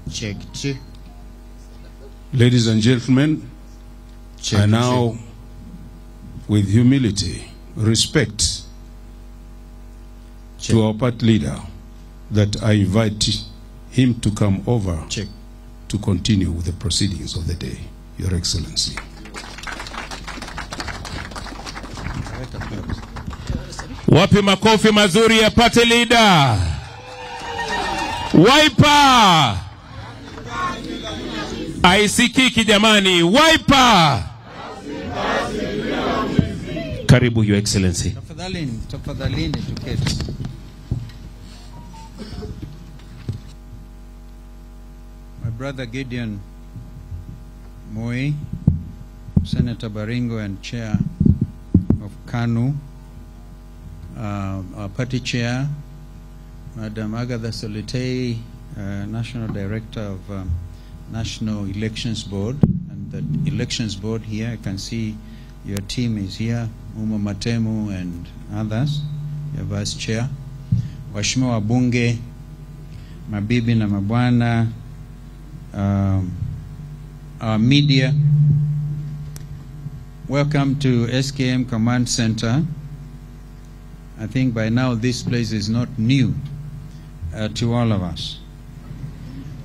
Check. Ladies and gentlemen, I now, with humility, respect to our party leader, that I invite him to come over to continue with the proceedings of the day, Your Excellency. Wapi makofi mazuri ya party leader. Wiper. Aisikiki jamani, Wiper. Karibu, Your Excellency. Tafadhalini tuketi. My brother Gideon Moi, Senator Baringo and Chair of KANU, our party chair, Madam Agatha Solitei, National Director of National Elections Board, and the Elections Board here, I can see your team is here, Umo Matemu and others, your Vice Chair, Waheshimiwa wabunge, mabibi na mabwana, our media, welcome to SKM Command Center. I think by now this place is not new to all of us.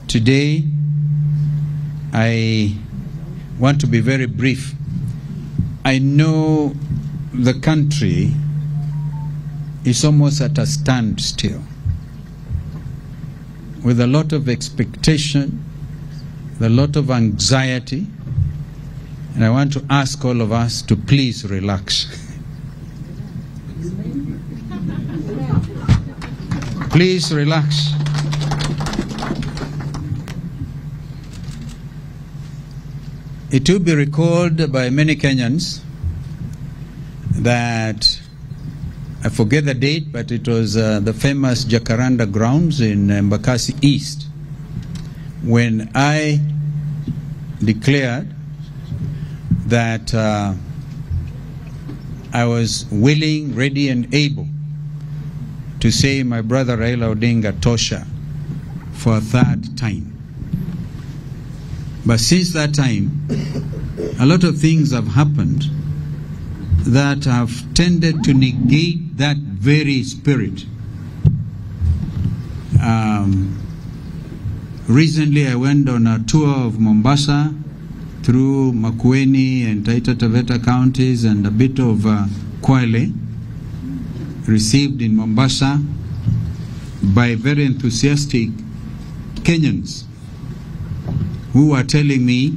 Today, I want to be very brief. I know the country is almost at a standstill, with a lot of expectation, a lot of anxiety, and I want to ask all of us to please relax. Please relax. It will be recalled by many Kenyans that, I forget the date, but it was the famous Jacaranda grounds in Embakasi East, when I declared that I was willing, ready, and able to say my brother Raila Odinga Tosha for a third time. But since that time, a lot of things have happened that have tended to negate that very spirit. Recently, I went on a tour of Mombasa through Makueni and Taita Taveta counties and a bit of Kwale, received in Mombasa by very enthusiastic Kenyans who were telling me,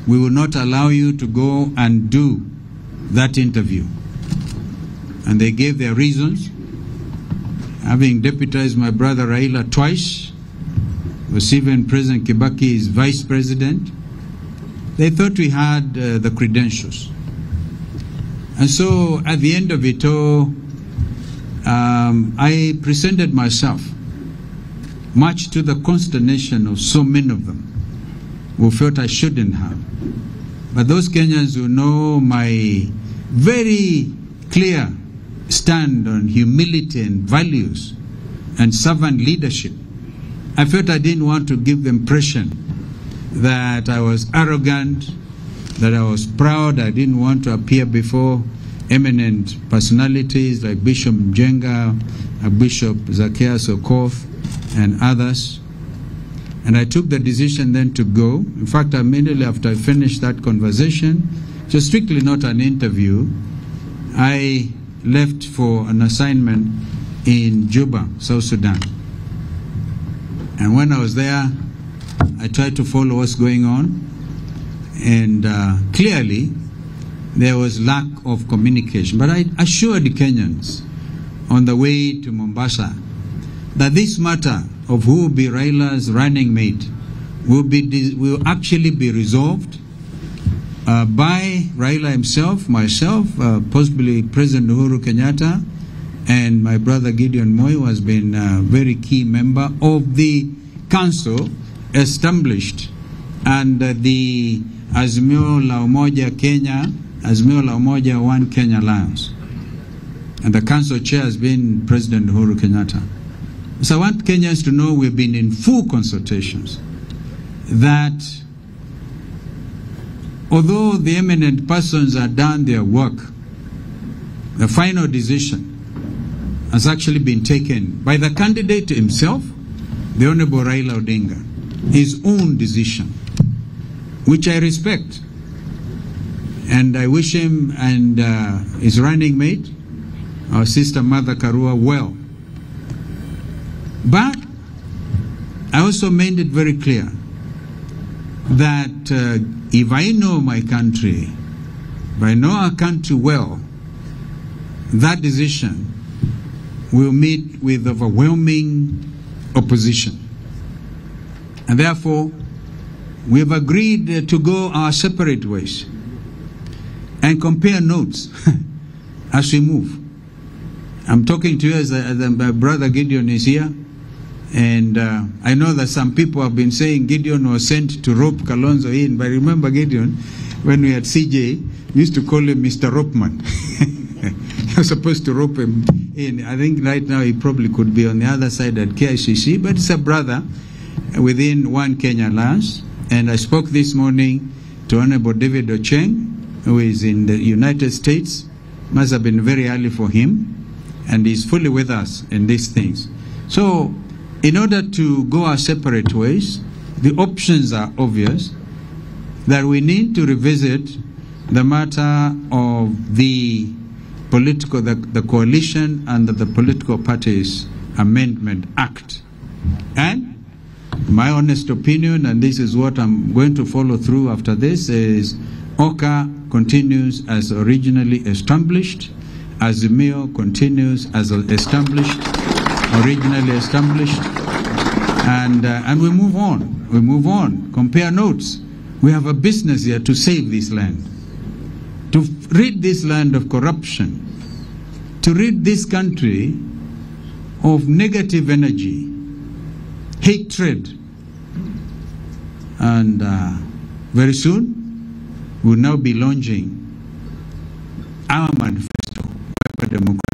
we will not allow you to go and do that interview. And they gave their reasons. Having deputized my brother Raila twice, was even President Kibaki's vice president, they thought we had the credentials. And so at the end of it all, I presented myself, much to the consternation of so many of them who felt I shouldn't have. But those Kenyans who know my very clear stand on humility and values and servant leadership, I felt I didn't want to give the impression that I was arrogant, that I was proud. I didn't want to appear before eminent personalities like Bishop Mjenga, Bishop Zacchaeus Okoth, and others. And I took the decision then to go. In fact, immediately after I finished that conversation, so strictly not an interview, I left for an assignment in Juba, South Sudan. And when I was there, I tried to follow what's going on, and clearly there was lack of communication. But I assured the Kenyans on the way to Mombasa that this matter of who will be Raila's running mate will actually be resolved by Raila himself, myself, possibly President Uhuru Kenyatta, and my brother Gideon Moi, who has been a very key member of the council established under the Azimio la Umoja Kenya, Azimio la Umoja One Kenya Alliance. and the council chair has been President Uhuru Kenyatta. So I want Kenyans to know we've been in full consultations, that although the eminent persons have done their work, the final decision has actually been taken by the candidate himself, the Honorable Raila Odinga, his own decision, which I respect. And I wish him and his running mate, our sister Martha Karua, well. But I also made it very clear that if I know my country, if I know our country well, that decision will meet with overwhelming opposition. And therefore, we have agreed to go our separate ways and compare notes as we move. I'm talking to you as my brother Gideon is here, and I know that some people have been saying Gideon was sent to rope Kalonzo in, but remember Gideon, when we had CJ, we used to call him Mr. Ropeman. He was supposed to rope him in. I think right now he probably could be on the other side at KICC, but it's a brother within One Kenya Alliance. And I spoke this morning to Honorable David Ocheng, who is in the United States. Must have been very early for him, and he's fully with us in these things. So, in order to go our separate ways, the options are obvious, that we need to revisit the matter of the political, the Coalition under the Political Parties Amendment Act. And my honest opinion, and this is what I'm going to follow through after this, is OCA continues as originally established, Azimio continues as established, originally established, and we move on. We move on. Compare notes. We have a business here to save this land, to rid this land of corruption, to rid this country of negative energy, hatred, and very soon we'll now be launching our manifesto, democracy.